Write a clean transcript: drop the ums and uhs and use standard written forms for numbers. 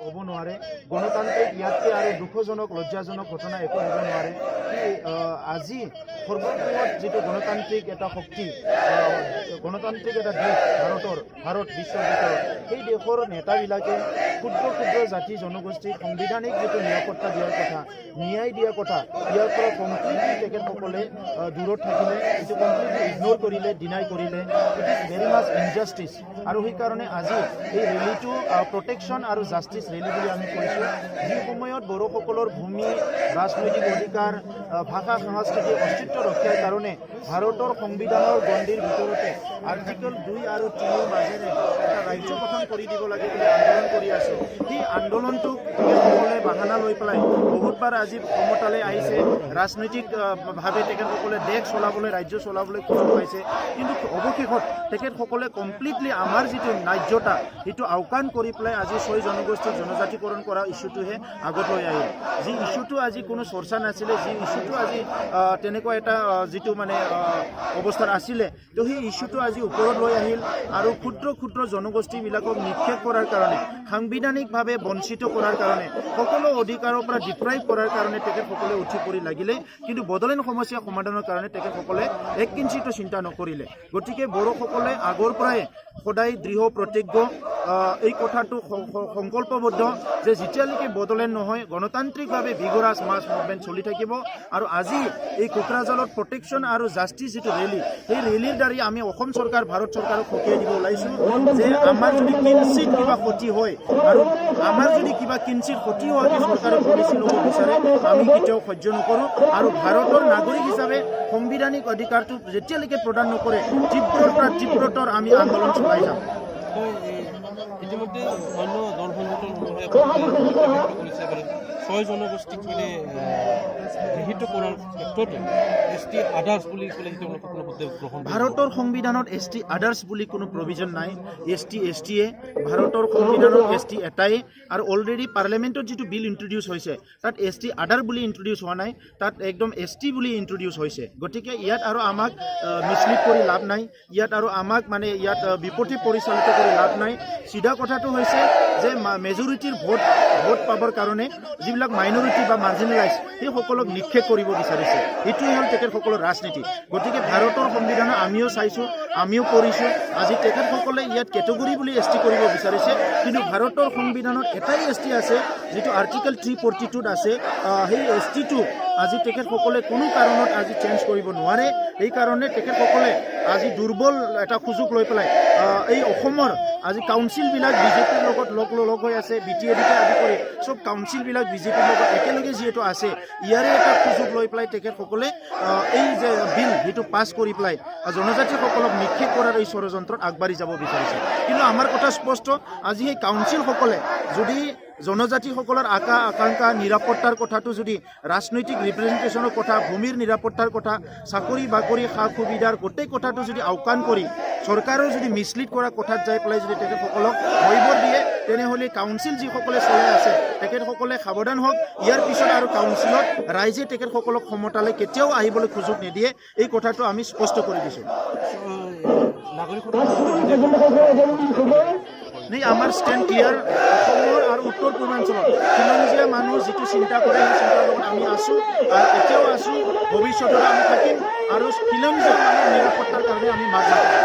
হ'ব নোৱাৰে গণতান্ত্ৰিক ইয়াতকৈ আৰু দুখজনক লজ্জাজনক ঘটনা একো হ'ব নোৱাৰে আজি সৰ্ববৃহৎ যিটো গণতান্ত্ৰিক এটা শক্তি গণতান্ত্ৰিক এটা দেশ ভাৰত বিশ্বৰ ভিতৰত সেই দেশৰ নেতাবিলাকে ক্ষুদ্ৰ ক্ষুদ্ৰ জাতি জনগোষ্ঠীক সাংবিধানিক যিটো নিৰাপত্তা দিয়াৰ কথা ন্যায় দিয়াৰ কথা ইয়াৰ পৰা কমপ্লিটলি তেখেতসকলে দূৰত থাকিলে এইটো কমপ্লিটলি ইগন'ৰ কৰিলে ডিনাই কৰিলে it is very much injustice আৰু সেইকাৰণে আজি এই ৰেলীটো প্ৰটেকশ্যন আৰু জাষ্টিছ ৰেলী বুলি আমি কৈছোঁ যি সময়ত বড়োসকলৰ ভূমি ৰাজনৈতিক অধিকাৰ ভাষা সংস্কৃতি অস্তিত্ব ৰক্ষাৰ কাৰণে ভাৰতৰ সংবিধানৰ গণ্ডিৰ ভিতৰতে আৰ্টিকল 2 আৰু 3ৰ মাজেৰে এটা ৰাজ্য গঠন কৰি দিব লাগে বুলি আন্দোলন কৰি আছোঁ সেই আন্দোলনটোক তেখেতসকলে বাহানা লৈ পেলাই বহুতবাৰ আজি ক্ষমতালৈ আহিছে ৰাজনৈতিকভাৱে তেখেতসকলে দেশ চলাবলৈ ৰাজ্য চলাবলৈ সুযোগ পাইছে কিন্তু অৱশেষত তেখেতসকলে কমপ্লিটলি আমাৰ যিটো ন্যায্যতা সেইটো আওকাণ কৰি পেলাই আজি 6 জনগোষ্ঠীক জনজাতিকৰণ কৰা ইছ্যুটোহে আগত লৈ আহিল যি ইছ্যুটো আজি কোনো চৰ্চা নাছিলে যি ইছ্যুটো আজি তেনেকুৱা এটা যিটো মানে অৱস্থাত আছিলে তো সেই ইছ্যুটো আজি ওপৰত লৈ আহিল আৰু ক্ষুদ্ৰ ক্ষুদ্ৰ জনগোষ্ঠীবিলাকক নিক্ষেপ কৰাৰ কাৰণে সাংবিধানিকভাৱে বঞ্চিত কৰাৰ কাৰণে সকলো অধিকাৰৰ পৰা ডিপ্ৰাইভ কৰাৰ কাৰণে তেখেতসকলে উঠি পৰি লাগিলে কিন্তু বদলেন সমস্যা সমাধানৰ কাৰণে তেখেতসকলে এক কিঞ্চিতো চিন্তা নকৰিলে গতিকে বড়োসকলে আগৰ পৰাই সদায় দৃঢ় প্ৰতিজ্ঞ এই কথাটো সংকল্পবদ্ধ যে যেতিয়ালৈকে বদলেন নহয় গণতান্ত্ৰিকভাৱে ভিগৰাছ মাছ মুভমেণ্ট চলি থাকিব আৰু আজি এই কোকৰাঝাৰত প্ৰটেকশ্যন আৰু জাষ্টিছ যিটো ৰেলী সেই ৰেলীৰ দ্বাৰাই আমি অসম চৰকাৰ ভাৰত চৰকাৰক সকীয়াই দিব ওলাইছোঁ যে আমাৰ যদি কিঞ্চিত কিবা ক্ষতি হয় আৰু আমাৰ যদি কিবা কিঞ্চিত ক্ষতি হয় চৰকাৰে পলিচি ল'ব বিচাৰে আমি কেতিয়াও সহ্য নকৰোঁ আৰু ভাৰতৰ নাগৰিক হিচাপে সাংবিধানিক অধিকাৰটো যেতিয়ালৈকে প্ৰদান নকৰে তীব্ৰতৰ আমি আন্দোলন চলাই যাম ইতিমধ্যে অন্য দল সংগঠনসমূহে 6 জনগোষ্ঠীক মানে গৃহীত কৰাৰ ক্ষেত্ৰতে ST আদাৰ্ছ বুলি ক'লে তেওঁলোকে কোনো পদক্ষেপ গ্ৰহণ ভাৰতৰ সংবিধানত ST আদাৰ্ছ বুলি কোনো প্ৰভিজন নাই STয়ে ভাৰতৰ সংবিধানত ST এটাই আৰু অলৰেডি পাৰ্লিয়ামেণ্টত যিটো বিল ইন্ট্ৰডিউচ হৈছে তাত ST আদাৰ বুলি ইন্ট্ৰডিউচ হোৱা নাই তাত একদম ST বুলি ইন্ট্ৰডিউচ হৈছে গতিকে ইয়াত আৰু আমাক মিছলিড কৰি লাভ নাই ইয়াত আৰু আমাক মানে ইয়াত বিপথে পৰিচালিত কৰি লাভ নাই সিধা কথাটো হৈছে যে মেজৰিটিৰ ভোট পাবৰ কাৰণে যিবিলাক মাইনৰিটি বা মাৰ্জিনেলাইজ সেই সকলক নিক্ষেপ কৰিব বিচাৰিছে এইটোৱে হ'ল তেখেতসকলৰ ৰাজনীতি গতিকে ভাৰতৰ সংবিধানত আমিও চাইছোঁ আমিও পঢ়িছোঁ আজি তেখেতসকলে ইয়াত কেটেগৰী বুলি ST কৰিব বিচাৰিছে কিন্তু ভাৰতৰ সংবিধানত এটাই ST আছে যিটো আৰ্টিকল 342ত আছে সেই STটো আজি তেখেতসকলে কোনো কাৰণত আজি চেঞ্জ কৰিব নোৱাৰে এইকাৰণে তেখেতসকলে আজি দুৰ্বল এটা সুযোগ লৈ পেলাই এই অসমৰ আজি কাউন্সিলবিলাক বিজেপিৰ লগত লগ হৈ আছে BTADকে আদি কৰি চব কাউন্সিলবিলাক বিজেপিৰ লগত একেলগে যিহেতু আছে ইয়াৰে এটা সুযোগ লৈ পেলাই তেখেতসকলে এই যে বিল সেইটো পাছ কৰি পেলাই জনজাতিসকলক নিক্ষেপ কৰাৰ এই ষড়যন্ত্ৰত আগবাঢ়ি যাব বিচাৰিছে কিন্তু আমাৰ কথা স্পষ্ট আজি সেই কাউন্সিলসকলে যদি জনজাতিসকলৰ আকাংক্ষা নিৰাপত্তাৰ কথাটো যদি ৰাজনৈতিক ৰিপ্ৰেজেণ্টেশ্যনৰ কথা ভূমিৰ নিৰাপত্তাৰ কথা চাকৰি বাকৰি সা সুবিধাৰ গোটেই কথাটো যদি আওকাণ কৰি চৰকাৰৰ যদি মিছলিড কৰা কথাত যাই পেলাই যদি তেখেতসকলক ভয়বৰ দিয়ে তেনেহ'লে কাউন্সিল যিসকলে চলাই আছে তেখেতসকলে সাৱধান হওক ইয়াৰ পিছত আৰু কাউন্সিলত ৰাইজে তেখেতসকলক ক্ষমতালৈ কেতিয়াও আহিবলৈ সুযোগ নিদিয়ে এই কথাটো আমি স্পষ্ট কৰি দিছোঁ আমাৰ ষ্টেণ্ড ক্লিয়াৰ অসমৰ আৰু উত্তৰ পূৰ্বাঞ্চলত খিলঞ্জীয়া মানুহ যিটো চিন্তা কৰে সেই চিন্তাৰ লগত আমি আছোঁ আৰু এতিয়াও আছোঁ ভৱিষ্যতত আমি থাকিম আৰু খিলঞ্জীয়া মানুহৰ নিৰাপত্তাৰ কাৰণে আমি মাত মাতিম